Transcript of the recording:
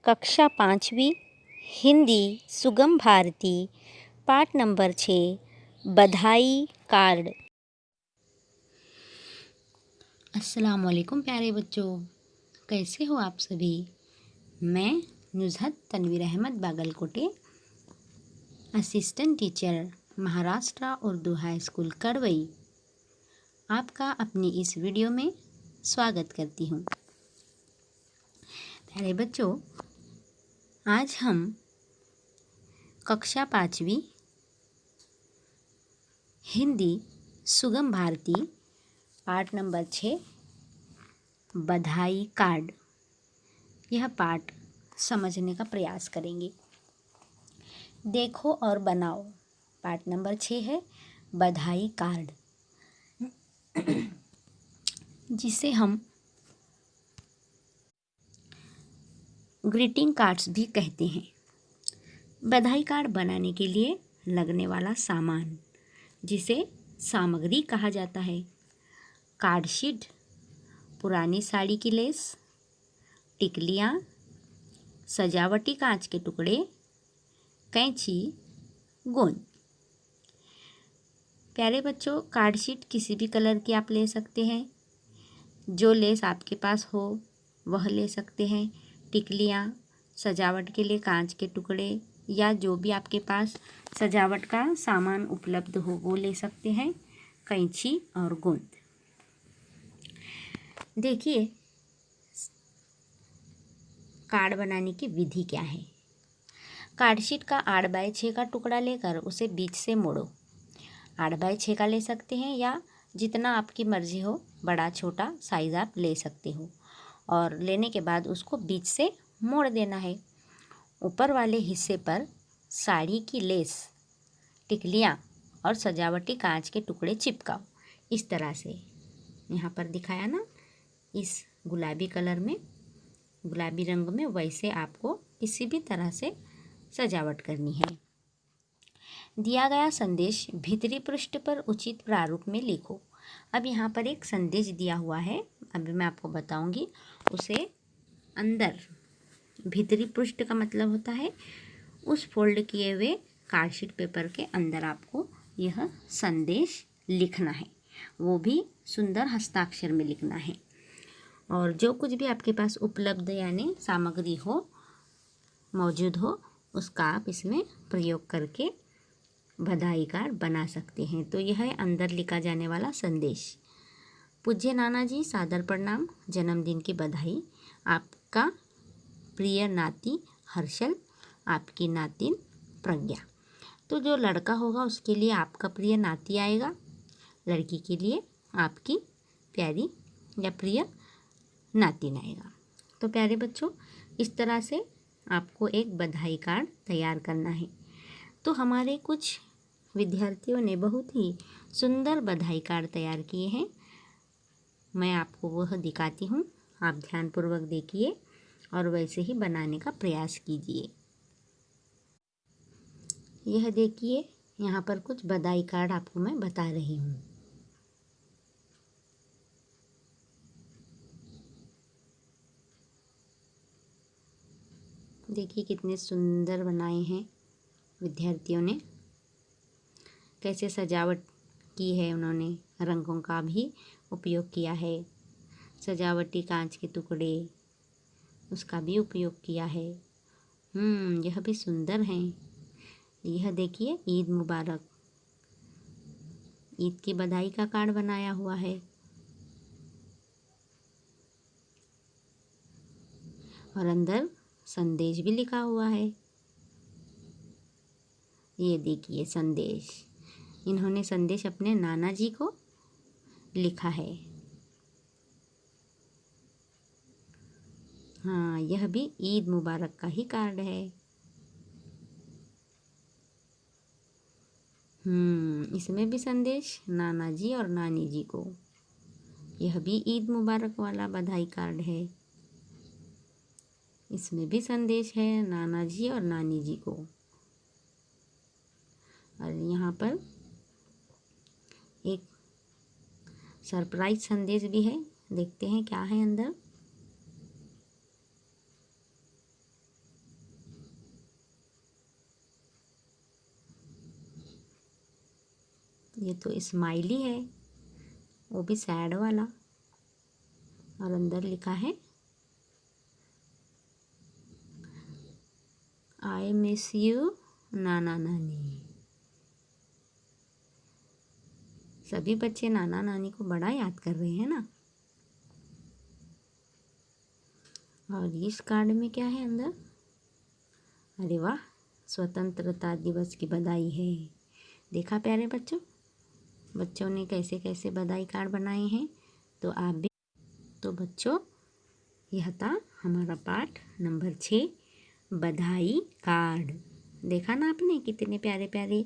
कक्षा 5वीं हिंदी सुगम भारती पाठ नंबर 6 बधाई कार्ड। अस्सलाम वालेकुम प्यारे बच्चों, कैसे हो आप सभी। मैं Nuzhat Tanveer Ahmed Bagalkote, assistant teacher Maharashtra Urdu high school Karwai, आपका अपनी इस वीडियो में स्वागत करती हूँ। प्यारे बच्चों, आज हम कक्षा 5वीं हिंदी सुगम भारती पाठ नंबर 6 बधाई कार्ड, यह पाठ समझने का प्रयास करेंगे। देखो और बनाओ पाठ नंबर 6 है बधाई कार्ड, जिसे हम ग्रीटिंग कार्ड्स भी कहते हैं। बधाई कार्ड बनाने के लिए लगने वाला सामान, जिसे सामग्री कहा जाता है, कार्ड शीट, पुरानी साड़ी की लेस, टिकलियाँ, सजावटी कांच के टुकड़े, कैंची, गोंद। प्यारे बच्चों, कार्ड शीट किसी भी कलर की आप ले सकते हैं, जो लेस आपके पास हो वह ले सकते हैं। टिकलियाँ सजावट के लिए कांच के टुकड़े या जो भी आपके पास सजावट का सामान उपलब्ध हो वो ले सकते हैं। कैंची और गोंद। देखिए कार्ड बनाने की विधि क्या है। कार्ड शीट का 8x6 का टुकड़ा लेकर उसे बीच से मोड़ो। 8x6 का ले सकते हैं या जितना आपकी मर्जी हो, बड़ा छोटा साइज़ आप ले सकते हो। और लेने के बाद उसको बीच से मोड़ देना है। ऊपर वाले हिस्से पर साड़ी की लेस, टिकलियाँ और सजावटी कांच के टुकड़े चिपकाओ। इस तरह से यहाँ पर दिखाया ना, इस गुलाबी कलर में, गुलाबी रंग में, वैसे आपको किसी भी तरह से सजावट करनी है। दिया गया संदेश भीतरी पृष्ठ पर उचित प्रारूप में लिखो। अब यहाँ पर एक संदेश दिया हुआ है, अभी मैं आपको बताऊंगी। उसे अंदर, भीतरी पृष्ठ का मतलब होता है उस फोल्ड किए हुए कार्डशीट पेपर के अंदर आपको यह संदेश लिखना है, वो भी सुंदर हस्ताक्षर में लिखना है। और जो कुछ भी आपके पास उपलब्ध यानी सामग्री हो, मौजूद हो, उसका आप इसमें प्रयोग करके बधाई कार्ड बना सकते हैं। तो यह है अंदर लिखा जाने वाला संदेश। पूज्य नाना जी, सादर प्रणाम, जन्मदिन की बधाई। आपका प्रिय नाती हर्षल, आपकी नातिन प्रज्ञा। तो जो लड़का होगा उसके लिए आपका प्रिय नाती आएगा, लड़की के लिए आपकी प्यारी या प्रिय नातिन आएगा। तो प्यारे बच्चों, इस तरह से आपको एक बधाई कार्ड तैयार करना है। तो हमारे कुछ विद्यार्थियों ने बहुत ही सुंदर बधाई कार्ड तैयार किए हैं। मैं आपको वह दिखाती हूँ, आप ध्यानपूर्वक देखिए और वैसे ही बनाने का प्रयास कीजिए। यह देखिए, यहाँ पर कुछ बधाई कार्ड आपको मैं बता रही हूँ। देखिए कितने सुंदर बनाए हैं विद्यार्थियों ने, कैसे सजावट की है उन्होंने, रंगों का भी उपयोग किया है, सजावटी कांच के टुकड़े उसका भी उपयोग किया है। यह भी सुंदर हैं। यह देखिए, ईद मुबारक, ईद की बधाई का कार्ड बनाया हुआ है। और अंदर संदेश भी लिखा हुआ है। ये देखिए संदेश, इन्होंने संदेश अपने नाना जी को लिखा है। हाँ, यह भी ईद मुबारक का ही कार्ड है। इसमें भी संदेश नाना जी और नानी जी को। यह भी ईद मुबारक वाला बधाई कार्ड है। इसमें भी संदेश है नाना जी और नानी जी को। और यहाँ पर एक सरप्राइज संदेश भी है, देखते हैं क्या है अंदर। ये तो स्माइली है, वो भी सैड वाला, और अंदर लिखा है आई मिस यू नाना नानी। सभी बच्चे नाना नानी को बड़ा याद कर रहे हैं ना। और इस कार्ड में क्या है अंदर? अरे वाह, स्वतंत्रता दिवस की बधाई है। देखा प्यारे बच्चों, बच्चों ने कैसे कैसे बधाई कार्ड बनाए हैं। तो आप भी, तो बच्चों यह था हमारा पाठ नंबर 6, बधाई कार्ड। देखा ना आपने कितने प्यारे प्यारे